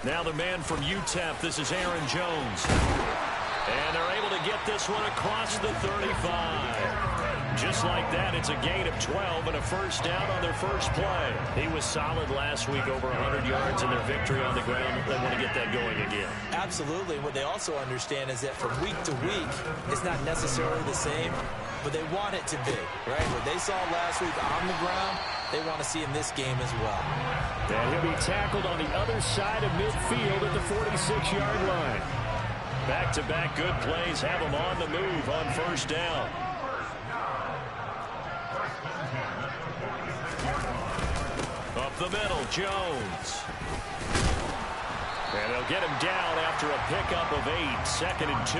Now the man from UTEP, this is Aaron Jones. And they're able to get this one across the 35. Just like that, it's a gain of 12 and a first down on their first play. He was solid last week, over 100 yards in their victory on the ground. They want to get that going again. Absolutely. What they also understand is that from week to week, it's not necessarily the same, but they want it to be, right? What they saw last week on the ground, they want to see in this game as well. And he'll be tackled on the other side of midfield at the 46-yard line. Back-to-back good plays have him on the move on first down. Up the middle, Jones. And they'll get him down after a pickup of 8, 2nd and 2.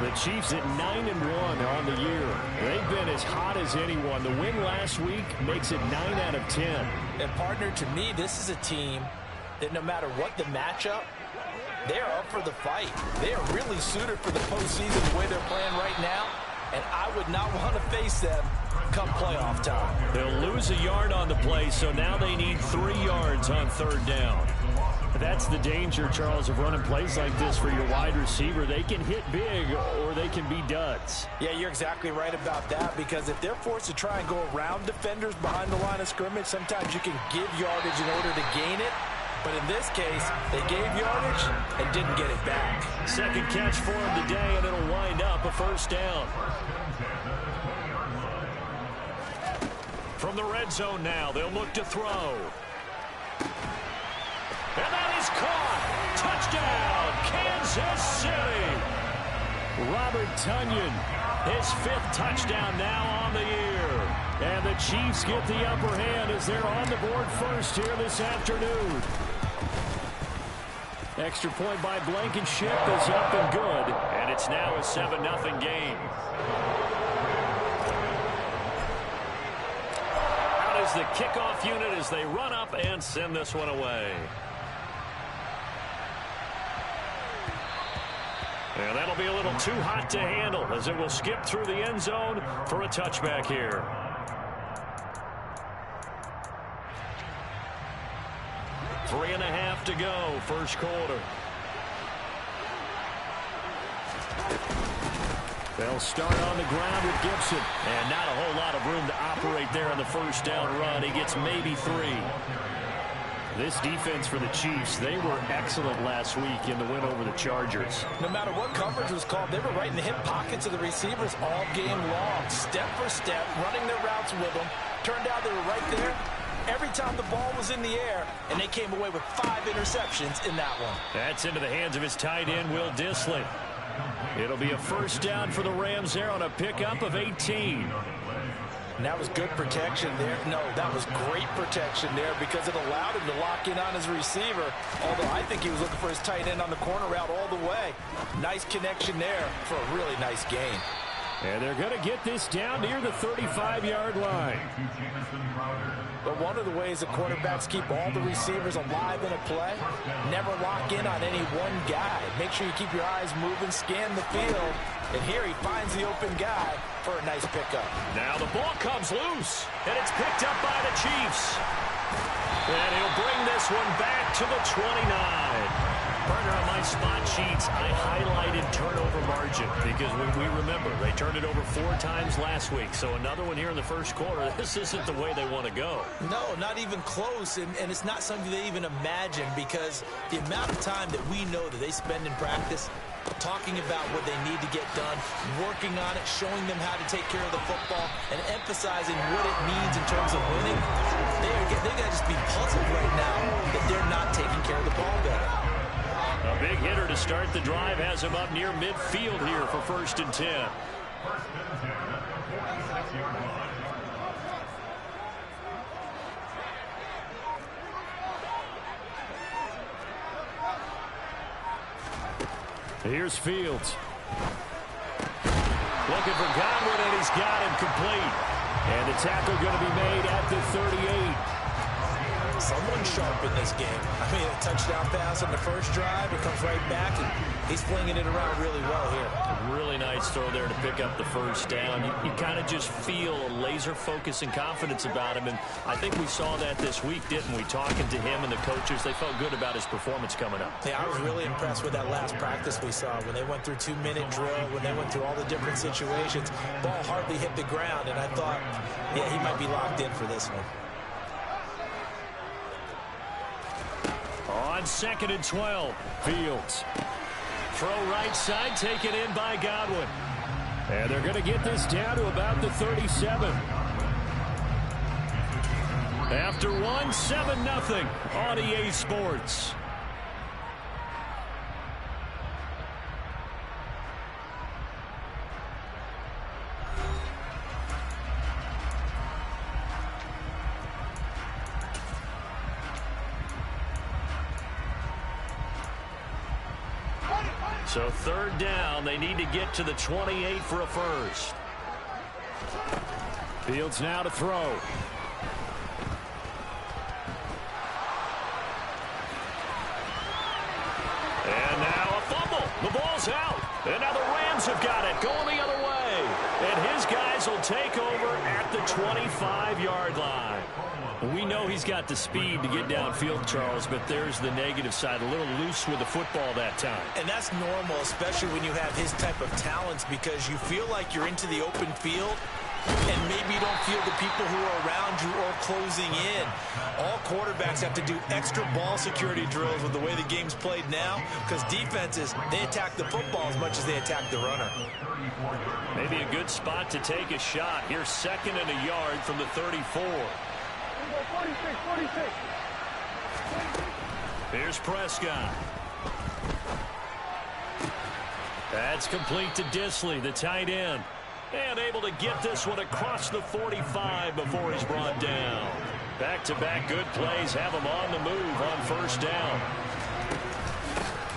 The Chiefs at 9-1 on the year. They've been as hot as anyone. The win last week makes it 9 out of 10. And partner, to me, this is a team that no matter what the matchup, they're up for the fight. They are really suited for the postseason the way they're playing right now, and I would not want to face them come playoff time. They'll lose a yard on the play, so now they need 3 yards on third down. That's the danger, Charles, of running plays like this for your wide receiver. They can hit big or they can be duds. Yeah, you're exactly right about that, because if they're forced to try and go around defenders behind the line of scrimmage, sometimes you can give yardage in order to gain it. But in this case, they gave yardage and didn't get it back. Second catch for him today, and it'll wind up a first down. From the red zone now, they'll look to throw. And that is caught. Touchdown, Kansas City. Robert Tonyan, his 5th touchdown now on the year. And the Chiefs get the upper hand as they're on the board first here this afternoon. Extra point by Blankenship is up and good. And it's now a 7-0 game. Out is the kickoff unit as they run up and send this one away. And that'll be a little too hot to handle as it will skip through the end zone for a touchback here. Three and a half to go, first quarter. They'll start on the ground with Gibson. And not a whole lot of room to operate there on the first down run. He gets maybe 3. This defense for the Chiefs, they were excellent last week in the win over the Chargers. No matter what coverage was called, they were right in the hip pockets of the receivers all game long. Step for step, running their routes with them. Turned out they were right there every time the ball was in the air, and they came away with 5 interceptions in that one. That's into the hands of his tight end, Will Dissly. It'll be a first down for the Rams there on a pickup of 18. And that was good protection there. No, that was great protection there because it allowed him to lock in on his receiver, although I think he was looking for his tight end on the corner route all the way. Nice connection there for a really nice gain. And they're going to get this down near the 35-yard line. But one of the ways the quarterbacks keep all the receivers alive in a play, never lock in on any one guy. Make sure you keep your eyes moving, scan the field, and here he finds the open guy for a nice pickup. Now the ball comes loose, and it's picked up by the Chiefs. And he'll bring this one back to the 29. Partner, on my spot sheets, I highlighted turnover margin because we remember they turned it over 4 times last week. So another one here in the first quarter. This isn't the way they want to go. No, not even close. And it's not something they even imagine because the amount of time that we know that they spend in practice talking about what they need to get done, working on it, showing them how to take care of the football, and emphasizing what it means in terms of winning. They got to just be puzzled right now that they're not taking care of the ball better. A big hitter to start the drive has him up near midfield here for 1st and 10. Here's Fields. Looking for Godwin, and he's got him complete. And the tackle going to be made at the 38. Someone sharp in this game. I mean, a touchdown pass on the first drive. It comes right back, and he's flinging it around really well here. A really nice throw there to pick up the first down. You kind of just feel a laser focus and confidence about him, and I think we saw that this week, didn't we? Talking to him and the coaches, they felt good about his performance coming up. Yeah, I was really impressed with that last practice we saw when they went through 2-minute drill, when they went through all the different situations. Ball hardly hit the ground, and I thought, yeah, he might be locked in for this one. On 2nd and 12, Fields. Throw right side, taken in by Godwin. And they're going to get this down to about the 37. After 1, 7-0 on EA Sports. So 3rd down, they need to get to the 28 for a first. Fields now to throw. And now a fumble. The ball's out. And now the Rams have got it, going the other way. And his guys will take over at the 25-yard line. We know he's got the speed to get downfield, Charles, but there's the negative side. A little loose with the football that time. And that's normal, especially when you have his type of talents, because you feel like you're into the open field, and maybe you don't feel the people who are around you or closing in. All quarterbacks have to do extra ball security drills with the way the game's played now, because defenses, they attack the football as much as they attack the runner. Maybe a good spot to take a shot. Here's 2nd and a yard from the 34. 46. Here's Prescott. That's complete to Disley, the tight end. And able to get this one across the 45 before he's brought down. Back-to-back good plays have him on the move on 1st down.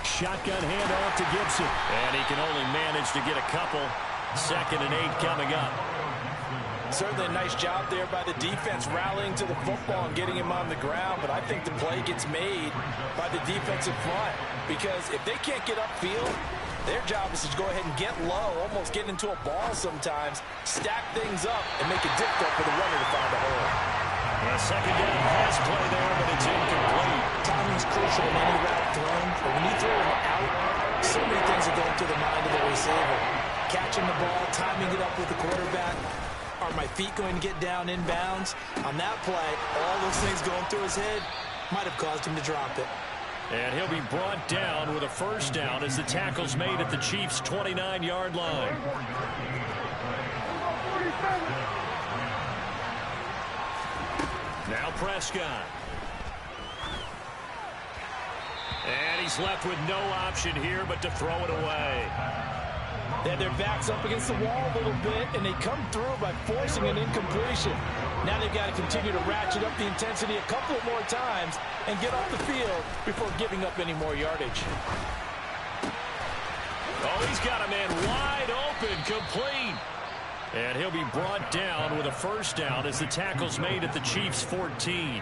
Shotgun handoff to Gibson. And he can only manage to get a couple. 2nd and 8 coming up. Certainly a nice job there by the defense rallying to the football and getting him on the ground, but I think the play gets made by the defensive front, because if they can't get upfield, their job is to go ahead and get low, almost get into a ball sometimes, stack things up, and make it difficult for the runner to find a hole. A 2nd down pass play there, but it's incomplete. Timing's crucial in any route thrown, but when you throw it out, so many things are going through the mind of the receiver. Catching the ball, timing it up with the quarterback. Are my feet going to get down inbounds? On that play, all those things going through his head might have caused him to drop it. And he'll be brought down with a 1st down as the tackle's made at the Chiefs' 29-yard line. Now Prescott. And he's left with no option here but to throw it away. They had their backs up against the wall a little bit, and they come through by forcing an incompletion. Now they've got to continue to ratchet up the intensity a couple of more times and get off the field before giving up any more yardage. Oh, he's got a man wide open, complete. And he'll be brought down with a 1st down as the tackle's made at the Chiefs' 14.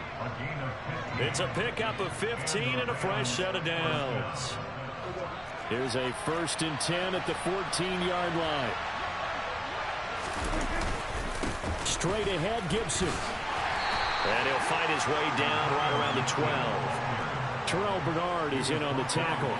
It's a pickup of 15 and a fresh set of downs. Here's a 1st and 10 at the 14-yard line. Straight ahead, Gibson. And he'll fight his way down right around the 12. Terrell Bernard is in on the tackle.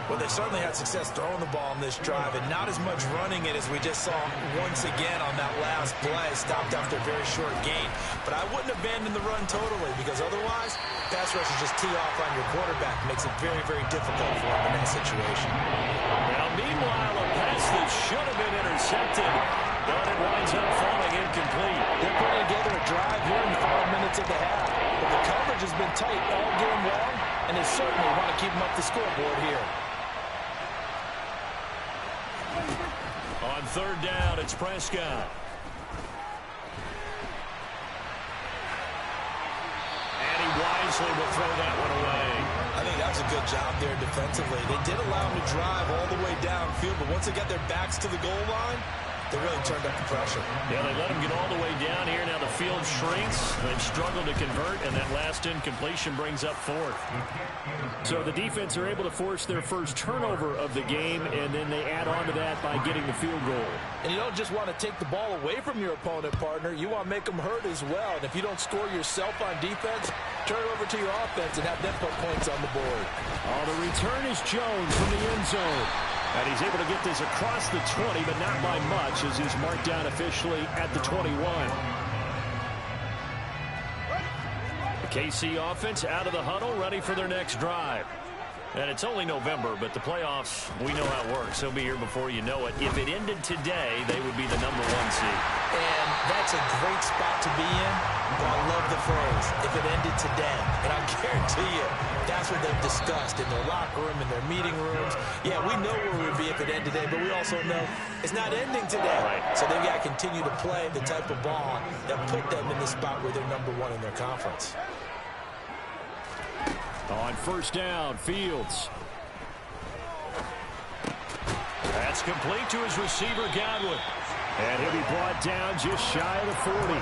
Well, they certainly had success throwing the ball on this drive, and not as much running it as we just saw once again on that last play. Stopped after a very short gain. But I wouldn't abandon the run totally, because otherwise, pass rushers just tee off on your quarterback. Makes it very, very difficult for him in that situation. Now, meanwhile, a pass that should have been intercepted, but it winds up falling incomplete. They're putting together a drive here in the final minutes of the half. But the coverage has been tight all game long, and they certainly want to keep them up the scoreboard here. On 3rd down, it's Prescott. And he wisely will throw that one away. I think that was a good job there defensively. They did allow him to drive all the way downfield, but once they got their backs to the goal line, They really turned up the pressure. Yeah, they let him get all the way down here. Now the field shrinks. They've struggled to convert, and that last incompletion brings up fourth. So the defense are able to force their first turnover of the game, and then they add on to that by getting the field goal. And you don't just want to take the ball away from your opponent, partner. You want to make them hurt as well. And if you don't score yourself on defense, turn it over to your offense and have them put points on the board. Oh, the return is Jones from the end zone. And he's able to get this across the 20, but not by much, as he's marked down officially at the 21. The KC offense out of the huddle, ready for their next drive. And it's only November, but the playoffs, we know how it works. They'll be here before you know it. If it ended today, they would be the #1 seed. And that's a great spot to be in, but I love the phrase, if it ended today. And I guarantee you, that's what they've discussed in their locker room, in their meeting rooms. Yeah, we know where we would be if it ended today, but we also know it's not ending today. Right. So they've got to continue to play the type of ball that put them in the spot where they're #1 in their conference. On first down, Fields. That's complete to his receiver, Godwin. And he'll be brought down just shy of the 40.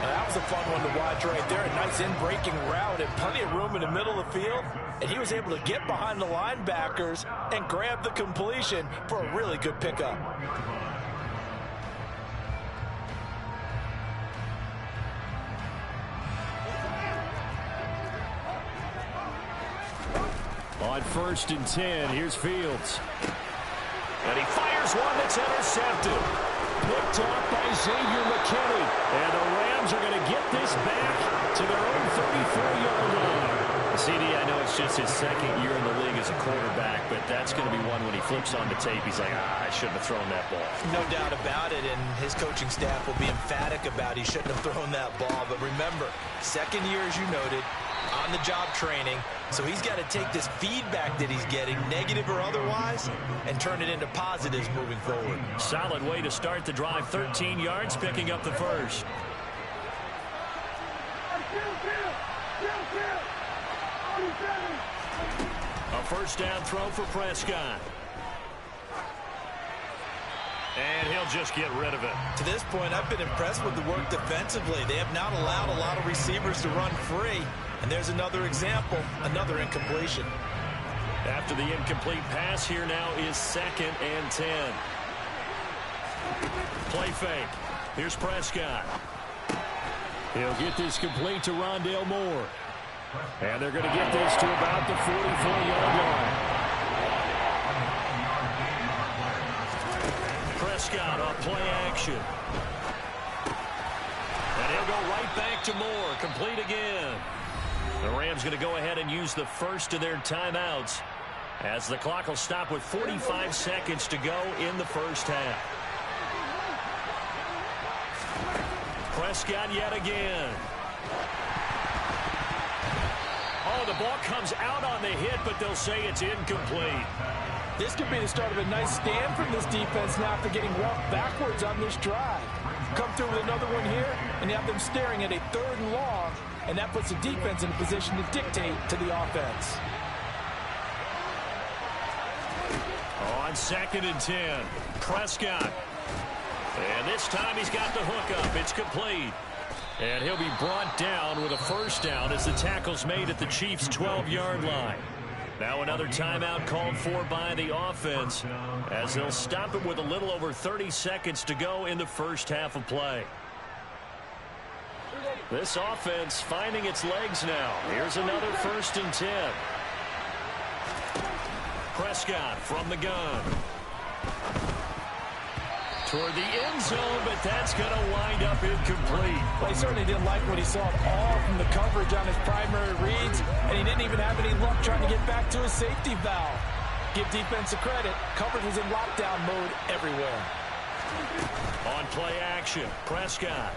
That was a fun one to watch right there. A nice in-breaking route and plenty of room in the middle of the field. And he was able to get behind the linebackers and grab the completion for a really good pickup. On 1st and 10, here's Fields. And he fires one that's intercepted. Picked off by Xavier McKinney. And the Rams are going to get this back to their own 34-yard line. CD, I know it's just his second year in the league as a quarterback, but that's going to be one when he flips on the tape. He's like, I shouldn't have thrown that ball. No doubt about it, and his coaching staff will be emphatic about he shouldn't have thrown that ball. But remember, second year, as you noted, on-the-job training, so he's got to take this feedback that he's getting, negative or otherwise, and turn it into positives moving forward. Solid way to start the drive, 13 yards, picking up the first. A first down throw for Prescott. And he'll just get rid of it. To this point, I've been impressed with the work defensively. They have not allowed a lot of receivers to run free. And there's another example, another incompletion. After the incomplete pass, here now is 2nd and 10. Play fake. Here's Prescott. He'll get this complete to Rondale Moore. And they're going to get this to about the 44-yard line. Prescott on play action. And he'll go right back to Moore. Complete again. The Rams going to go ahead and use the first of their timeouts as the clock will stop with 45 seconds to go in the first half. Prescott yet again. Oh, the ball comes out on the hit, but they'll say it's incomplete. This could be the start of a nice stand from this defense now after getting walked backwards on this drive. Come through with another one here, and you have them staring at a 3rd and long, and that puts the defense in a position to dictate to the offense. On 2nd and 10, Prescott. And this time he's got the hook up. It's complete. And he'll be brought down with a first down as the tackle's made at the Chiefs' 12-yard line. Now another timeout called for by the offense as they'll stop it with a little over 30 seconds to go in the first half of play. This offense finding its legs now. Here's another 1st and 10. Prescott from the gun. Toward the end zone, but that's going to wind up incomplete. Well, he certainly didn't like what he saw at all from the coverage on his primary reads, and he didn't even have any luck trying to get back to his safety valve. Give defense a credit. Coverage was in lockdown mode everywhere. On play action, Prescott.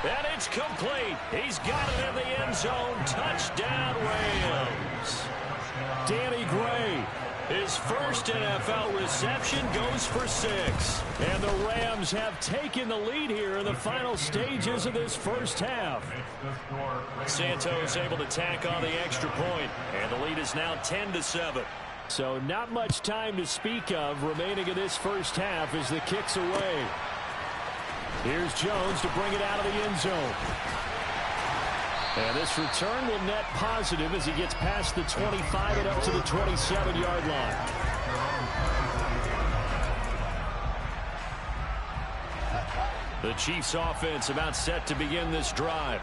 And it's complete. He's got it in the end zone. Touchdown, Rams. Danny Gray His first NFL reception goes for 6. And the Rams have taken the lead here in the final stages of this first half. Santos able to tack on the extra point, and the lead is now 10-7. So not much time to speak of remaining in this first half as the kick's away. Here's Jones to bring it out of the end zone. And this return will net positive as he gets past the 25 and up to the 27-yard line. The Chiefs offense about set to begin this drive.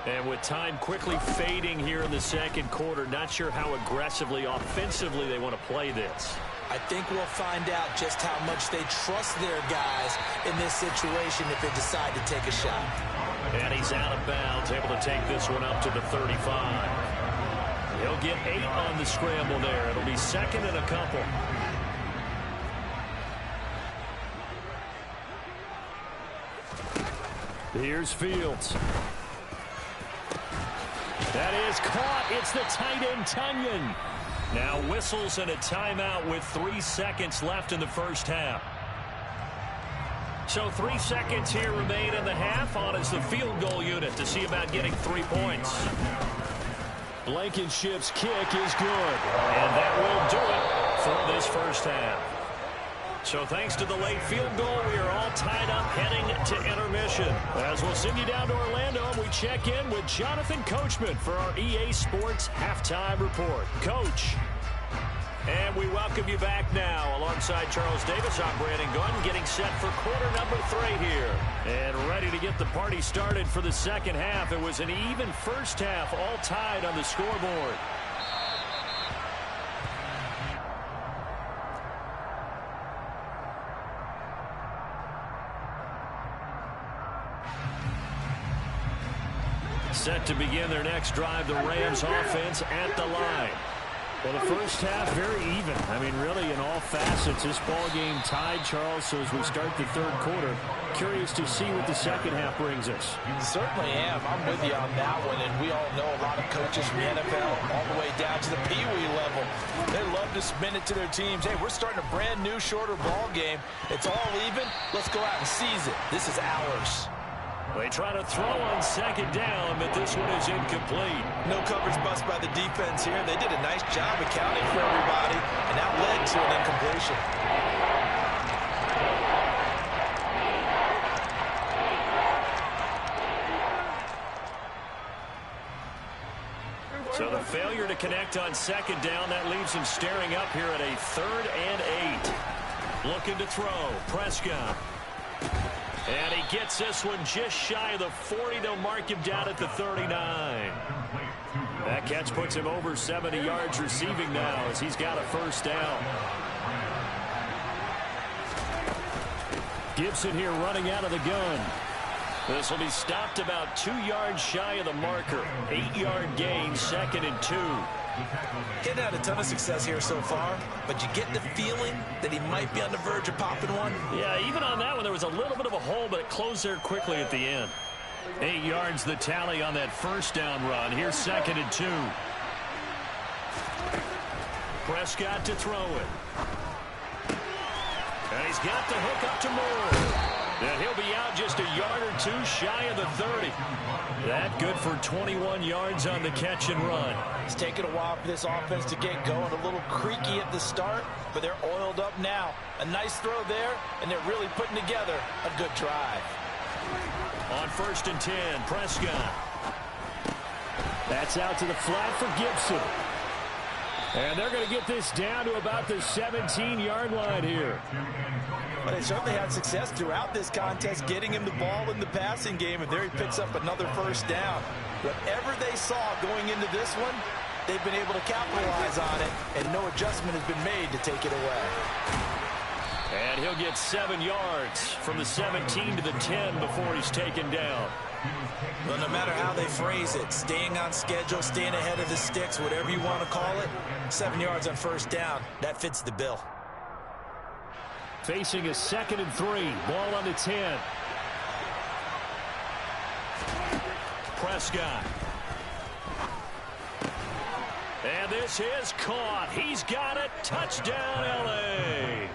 And with time quickly fading here in the second quarter, not sure how aggressively, offensively they want to play this. I think we'll find out just how much they trust their guys in this situation if they decide to take a shot. And he's out of bounds, able to take this one up to the 35. He'll get 8 on the scramble there. It'll be second and a couple. Here's Fields. That is caught. It's the tight end, Tunyon. Now whistles and a timeout with 3 seconds left in the first half. So 3 seconds here remain in the half. On is the field goal unit to see about getting 3 points. Blankenship's kick is good. And that will do it for this first half. So thanks to the late field goal, we are all tied up heading to intermission. As we'll send you down to Orlando, and we check in with Jonathan Coachman for our EA Sports Halftime Report. Coach. And we welcome you back now. Alongside Charles Davis, I'm Brandon Gunn, getting set for quarter number 3 here. And ready to get the party started for the second half. It was an even first half, all tied on the scoreboard. Set to begin their next drive, the Rams offense at the line. Well, the first half, very even. I mean, really, in all facets, this ball game tied, Charles. So as we start the third quarter, curious to see what the second half brings us. Certainly am. I'm with you on that one. And we all know a lot of coaches from the NFL all the way down to the Pee-wee level. They love to spin it to their teams. Hey, we're starting a brand new, shorter ball game. It's all even. Let's go out and seize it. This is ours. They try to throw on second down, but this one is incomplete. No coverage bust by the defense here. They did a nice job accounting for everybody, and that led to an incompletion. So the failure to connect on second down, that leaves him staring up here at a 3rd and 8. Looking to throw, Prescott. And he gets this one just shy of the 40. They'll mark him down at the 39. That catch puts him over 70 yards receiving now as he's got a first down. Gibson here running out of the gun. This will be stopped about 2 yards shy of the marker. 8-yard gain, 2nd and 2. He's had a ton of success here so far, but you get the feeling that he might be on the verge of popping one. Yeah, even on that one, there was a little bit of a hole, but it closed there quickly at the end. 8 yards the tally on that first down run. Here's 2nd and 2. Prescott to throw it. And he's got the hook up to Moore. And he'll be out just a yard or 2 shy of the 30. That good for 21 yards on the catch and run. It's taken a while for this offense to get going. A little creaky at the start, but they're oiled up now. A nice throw there, and they're really putting together a good drive. On 1st and 10, Prescott. That's out to the flat for Gibson. And they're going to get this down to about the 17-yard line here. But they certainly had success throughout this contest, getting him the ball in the passing game, and there he picks up another first down. Whatever they saw going into this one, they've been able to capitalize on it, and no adjustment has been made to take it away. And he'll get 7 yards from the 17 to the 10 before he's taken down. Well, no matter how they phrase it, staying on schedule, staying ahead of the sticks, whatever you want to call it, 7 yards on first down, that fits the bill. Facing a 2nd and 3, ball on the 10. Prescott. And this is caught. He's got it. Touchdown, L.A.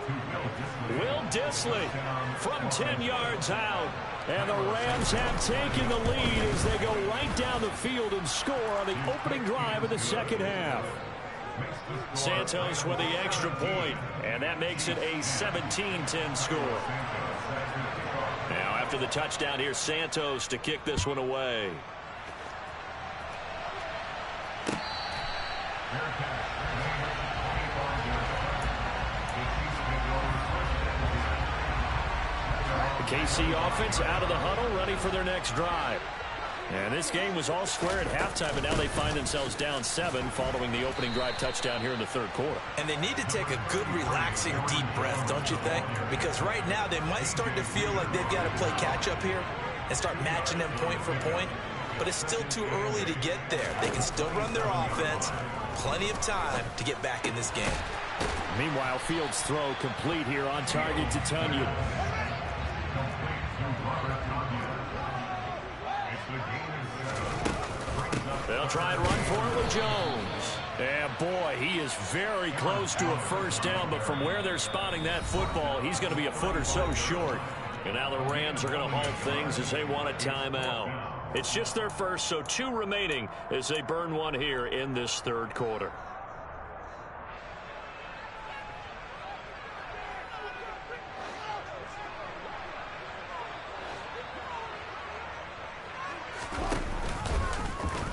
Will Dissly from 10 yards out. And the Rams have taken the lead as they go right down the field and score on the opening drive of the second half. Santos with the extra point, and that makes it a 17-10 score. Now after the touchdown, here's Santos to kick this one away. The KC offense out of the huddle, ready for their next drive. And this game was all square at halftime, but now they find themselves down 7 following the opening drive touchdown here in the third quarter. And they need to take a good, relaxing, deep breath, don't you think? Because right now they might start to feel like they've got to play catch-up here and start matching them point for point. But it's still too early to get there. They can still run their offense. Plenty of time to get back in this game. Meanwhile, Fields' throw complete here on target to Tunyon. They'll try and run for it with Jones. And boy, he is very close to a first down, but from where they're spotting that football, he's going to be a foot or so short. And now the Rams are going to halt things as they want a timeout. It's just their first, so 2 remaining as they burn one here in this third quarter.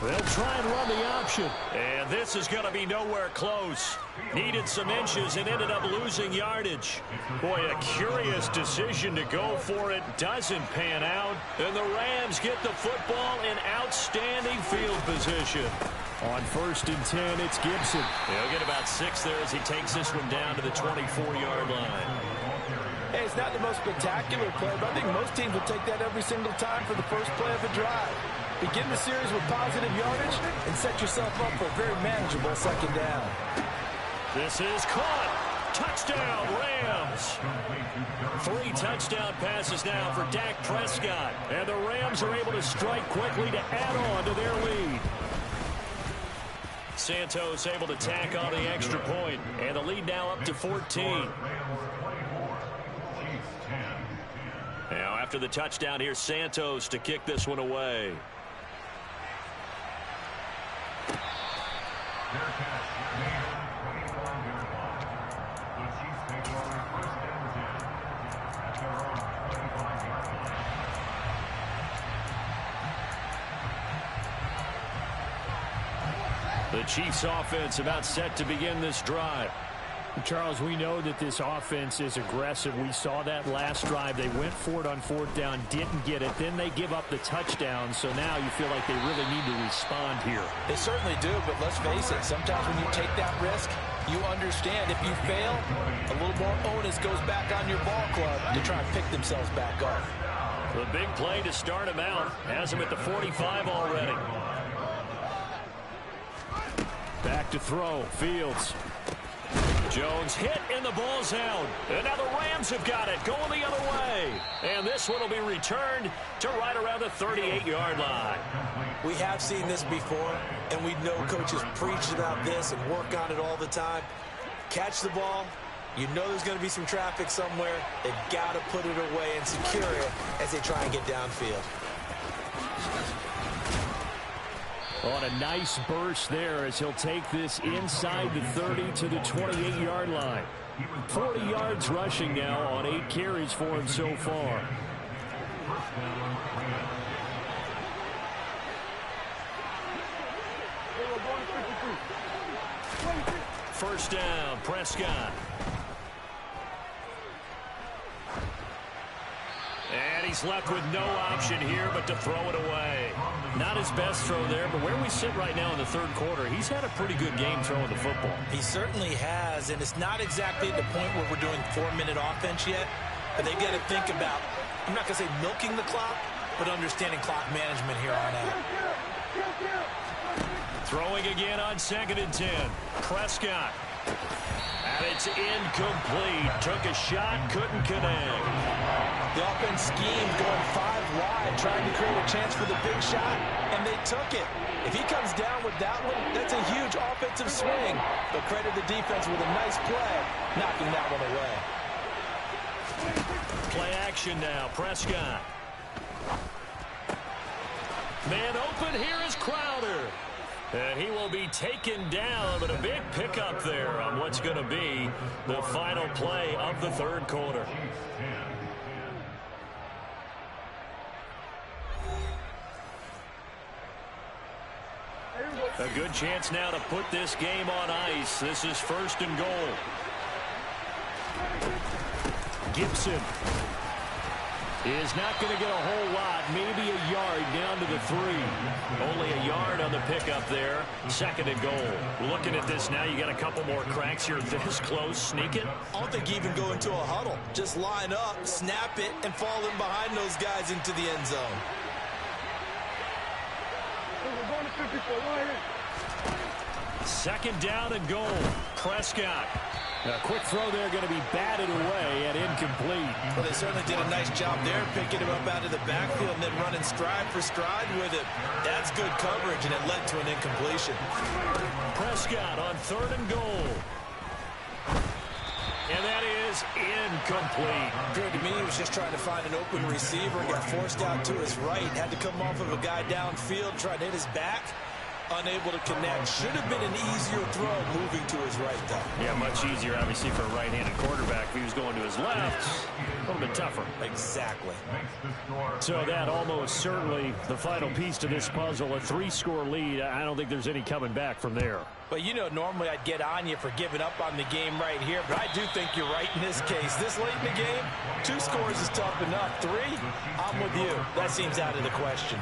They'll try and run the option. And this is going to be nowhere close. Needed some inches and ended up losing yardage. Boy, a curious decision to go for it. Doesn't pan out. And the Rams get the football in outstanding field position. On 1st and 10, it's Gibson. He'll get about 6 there as he takes this one down to the 24-yard line. Hey, it's not the most spectacular play, but I think most teams will take that every single time for the first play of a drive. Begin the series with positive yardage and set yourself up for a very manageable second down. This is caught. Touchdown, Rams. 3 touchdown passes now for Dak Prescott. And the Rams are able to strike quickly to add on to their lead. Santos able to tack on the extra point. And the lead now up to 14. Now after the touchdown, here's Santos to kick this one away. The Chiefs offense about set to begin this drive. Charles, we know that this offense is aggressive. We saw that last drive. They went for it on 4th down, didn't get it. Then they give up the touchdown. So now you feel like they really need to respond here. They certainly do, but let's face it. Sometimes when you take that risk, you understand if you fail, a little more onus goes back on your ball club to try and pick themselves back up. The big play to start him out. Has him at the 45 already. Back to throw. Fields. Jones hit and the ball's out. And now the Rams have got it going the other way. And this one will be returned to right around the 38-yard line. We have seen this before, and we know coaches preach about this and work on it all the time. Catch the ball. You know there's going to be some traffic somewhere. They've got to put it away and secure it as they try and get downfield. On a nice burst there as he'll take this inside the 30 to the 28-yard line. 40 yards rushing now on 8 carries for him so far. First down, Prescott. And he's left with no option here but to throw it away. Not his best throw there, but where we sit right now in the third quarter, he's had a pretty good game throwing the football. He certainly has, and it's not exactly at the point where we're doing 4-minute offense yet, but they've got to think about, I'm not going to say milking the clock, but understanding clock management here on out. Throwing again on 2nd and 10. Prescott. And it's incomplete. Took a shot, couldn't connect. The offense schemed going 5 wide, trying to create a chance for the big shot, and they took it. If he comes down with that one, that's a huge offensive swing. But credit the defense with a nice play, knocking that one away. Play action now. Prescott. Man open. Here is Crowder. And he will be taken down, but a big pickup there on what's going to be the final play of the third quarter. A good chance now to put this game on ice. This is 1st and goal. Gibson is not going to get a whole lot, maybe a yard down to the 3. Only a yard on the pickup there. 2nd and goal. Looking at this now, you got a couple more cracks here this close. Sneak it. I don't think you even go into a huddle. Just line up, snap it, and fall in behind those guys into the end zone. 2nd down and goal. Prescott. A quick throw there going to be batted away and incomplete. Well, they certainly did a nice job there, picking him up out of the backfield and then running stride for stride with it. That's good coverage, and it led to an incompletion. Prescott on 3rd and goal. And that is incomplete. Good to me. He was just trying to find an open receiver and got forced out to his right. Had to come off of a guy downfield, trying to hit his back. Unable to connect. Should have been an easier throw moving to his right, though. Yeah, much easier, obviously, for a right-handed quarterback. If he was going to his left, a little bit tougher. Exactly. So that almost certainly the final piece to this puzzle, a 3-score lead. I don't think there's any coming back from there. But, you know, normally I'd get on you for giving up on the game right here, but I do think you're right in this case. This late in the game, 2 scores is tough enough. 3, I'm with you. That seems out of the question.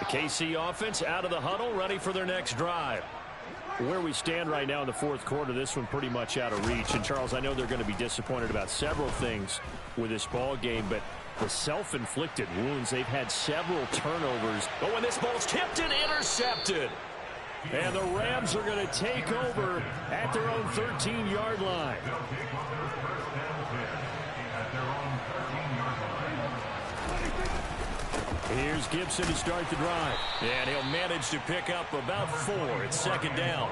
KC offense out of the huddle, ready for their next drive. Where we stand right now in the 4th quarter, this one pretty much out of reach. And, Charles, I know they're going to be disappointed about several things with this ball game, but the self-inflicted wounds, they've had several turnovers. Oh, and this ball's tipped and intercepted. And the Rams are going to take over at their own 13-yard line. Here's Gibson to start the drive. And he'll manage to pick up about 4. It's 2nd down.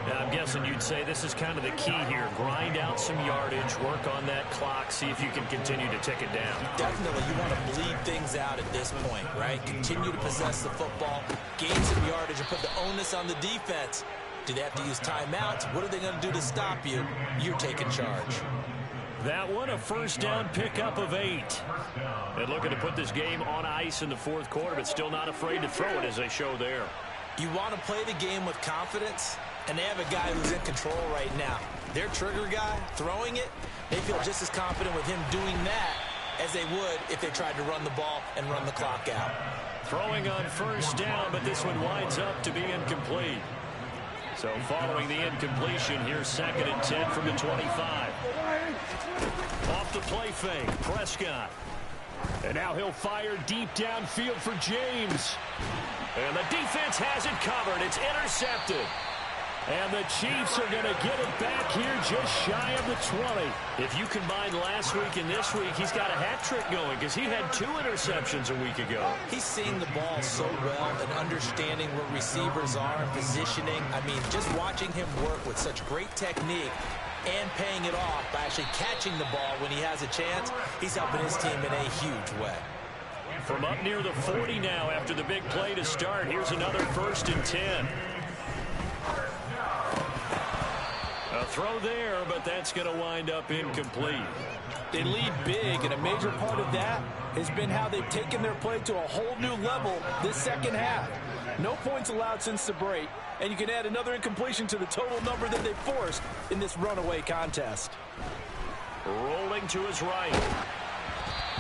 Now, I'm guessing you'd say this is kind of the key here. Grind out some yardage, work on that clock, see if you can continue to tick it down. Definitely, you want to bleed things out at this point, right? Continue to possess the football, gain some yardage, and put the onus on the defense. Do they have to use timeouts? What are they going to do to stop you? You're taking charge. That one, a 1st down pickup of 8. And looking to put this game on ice in the 4th quarter, but still not afraid to throw it as they show there. You want to play the game with confidence, and they have a guy who's in control right now. Their trigger guy, throwing it, they feel just as confident with him doing that as they would if they tried to run the ball and run the clock out. Throwing on 1st down, but this one winds up to be incomplete. So following the incompletion, here's 2nd and 10 from the 25. Off the play fake, Prescott. And now he'll fire deep downfield for James. And the defense has it covered. It's intercepted. And the Chiefs are going to get it back here just shy of the 20. If you combine last week and this week, he's got a hat trick going because he had 2 interceptions a week ago. He's seeing the ball so well and understanding where receivers are and positioning. I mean, just watching him work with such great technique and paying it off by actually catching the ball when he has a chance, he's helping his team in a huge way. From up near the 40 now after the big play to start, here's another 1st and 10. A throw there, but that's going to wind up incomplete. They lead big, and a major part of that has been how they've taken their play to a whole new level this 2nd half. No points allowed since the break, and you can add another incompletion to the total number that they've forced in this runaway contest. Rolling to his right.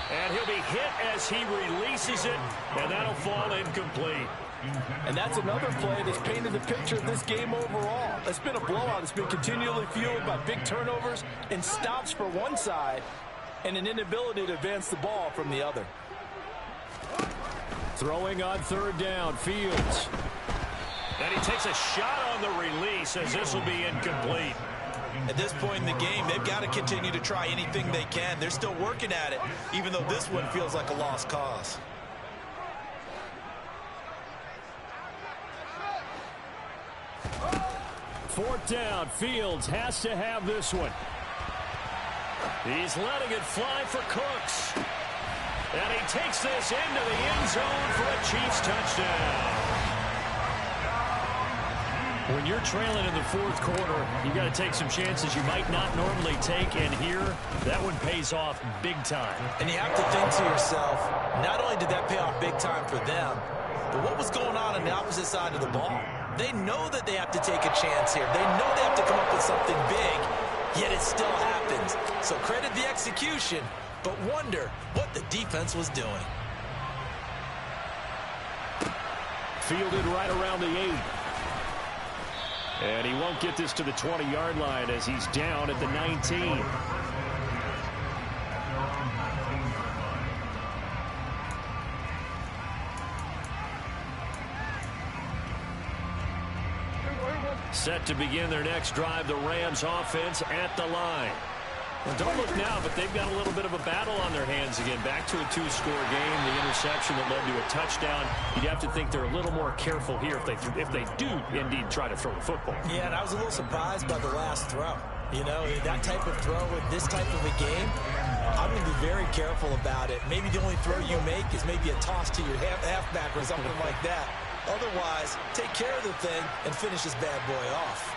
And he'll be hit as he releases it, and that'll fall incomplete. And that's another play that's painted the picture of this game overall. It's been a blowout. It's been continually fueled by big turnovers and stops for one side and an inability to advance the ball from the other. Throwing on 3rd down, Fields. And he takes a shot on the release as this will be incomplete. At this point in the game, they've got to continue to try anything they can. They're still working at it, even though this one feels like a lost cause. Fourth down. Fields has to have this one. He's letting it fly for Cooks. And he takes this into the end zone for a Chiefs touchdown. When you're trailing in the fourth quarter, you've got to take some chances you might not normally take, and here, that one pays off big time. And you have to think to yourself, not only did that pay off big time for them, but what was going on the opposite side of the ball? They know that they have to take a chance here. They know they have to come up with something big, yet it still happens. So credit the execution, but wonder what the defense was doing. Fielded right around the 8. And he won't get this to the 20-yard line as he's down at the 19. Set to begin their next drive, the Rams offense at the line. Well, don't look now, but they've got a little bit of a battle on their hands again. Back to a 2-score game, the interception that led to a touchdown. You'd have to think they're a little more careful here if they do indeed try to throw the football. Yeah, and I was a little surprised by the last throw. You know, that type of throw in this type of a game, I'm going to be very careful about it. Maybe the only throw you make is maybe a toss to your halfback or something like that. Otherwise, take care of the thing and finish this bad boy off.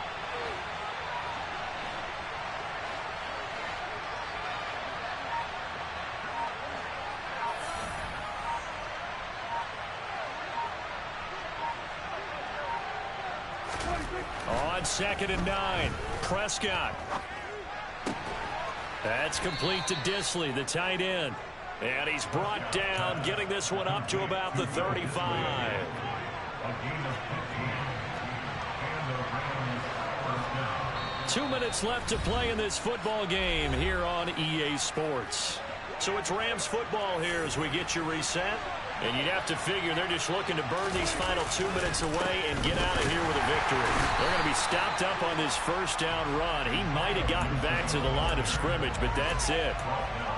On 2nd and 9, Prescott. That's complete to Disley, the tight end. And he's brought down, getting this one up to about the 35. Two minutes left to play in this football game here on EA Sports. So it's Rams football here as we get you reset. And you'd have to figure they're just looking to burn these final 2 minutes away and get out of here with a victory. They're going to be stopped up on this first down run. He might have gotten back to the line of scrimmage, but that's it.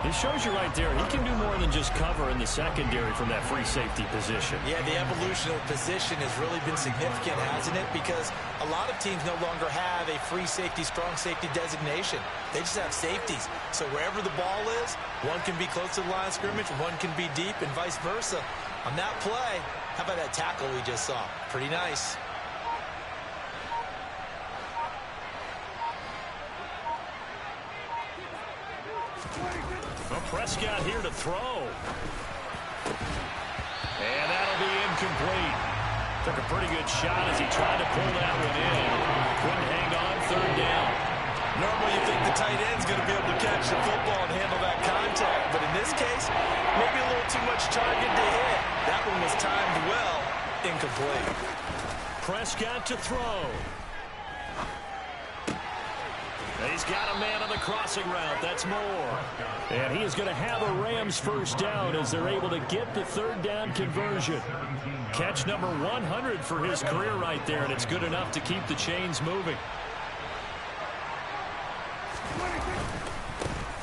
It shows you right there, he can do more than just cover in the secondary from that free safety position. Yeah, the evolution of position has really been significant, hasn't it? Because a lot of teams no longer have a free safety, strong safety designation. They just have safeties. So wherever the ball is, one can be close to the line of scrimmage, one can be deep, and vice versa. On that play, how about that tackle we just saw? Pretty nice. Well, Prescott here to throw. And that'll be incomplete. Took a pretty good shot as he tried to pull that one in. Couldn't hang on, 3rd down. Normally you think the tight end's going to be able to catch the football and handle that contact, but in this case, maybe a little too much target to hit. That one was timed well, incomplete. Prescott to throw. He's got a man on the crossing route. That's Moore. And he is going to have a Rams first down as they're able to get the 3rd down conversion. Catch number 100 for his career right there, and it's good enough to keep the chains moving.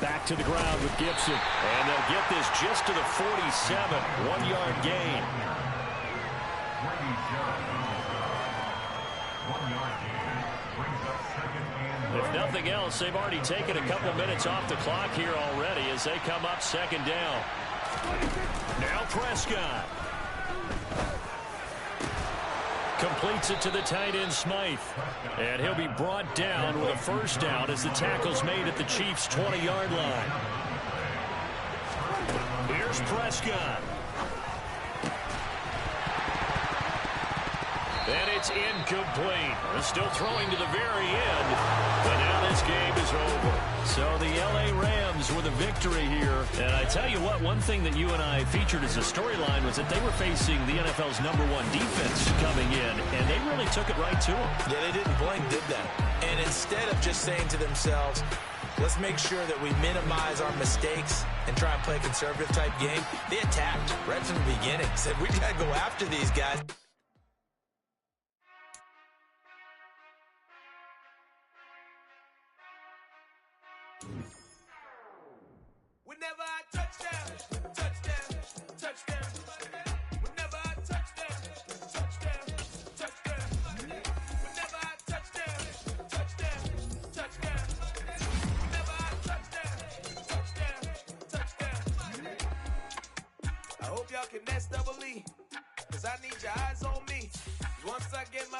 Back to the ground with Gibson. And they'll get this just to the 47. 1-yard gain. If nothing else, they've already taken a couple minutes off the clock here already as they come up 2nd down. Now Prescott. Completes it to the tight end, Smythe. And he'll be brought down with a first down as the tackle's made at the Chiefs' 20-yard line. Here's Prescott. And it's incomplete. They're still throwing to the very end. But now this game is over. So the L.A. Rams with a victory here. And I tell you what, one thing that you and I featured as a storyline was that they were facing the NFL's #1 defense coming in, and they really took it right to them. Yeah, they didn't blink, did they? And instead of just saying to themselves, let's make sure that we minimize our mistakes and try and play a conservative type game, they attacked right from the beginning. Said, we got to go after these guys. touchdown, touchdown, touchdown. Whenever I touchdown, touchdown, touchdown. Whenever I touchdown, touchdown, touchdown. Whenever I touchdown, touchdown, touchdown. I hope y'all can nest double E, 'cause I need your eyes on me. Once I get my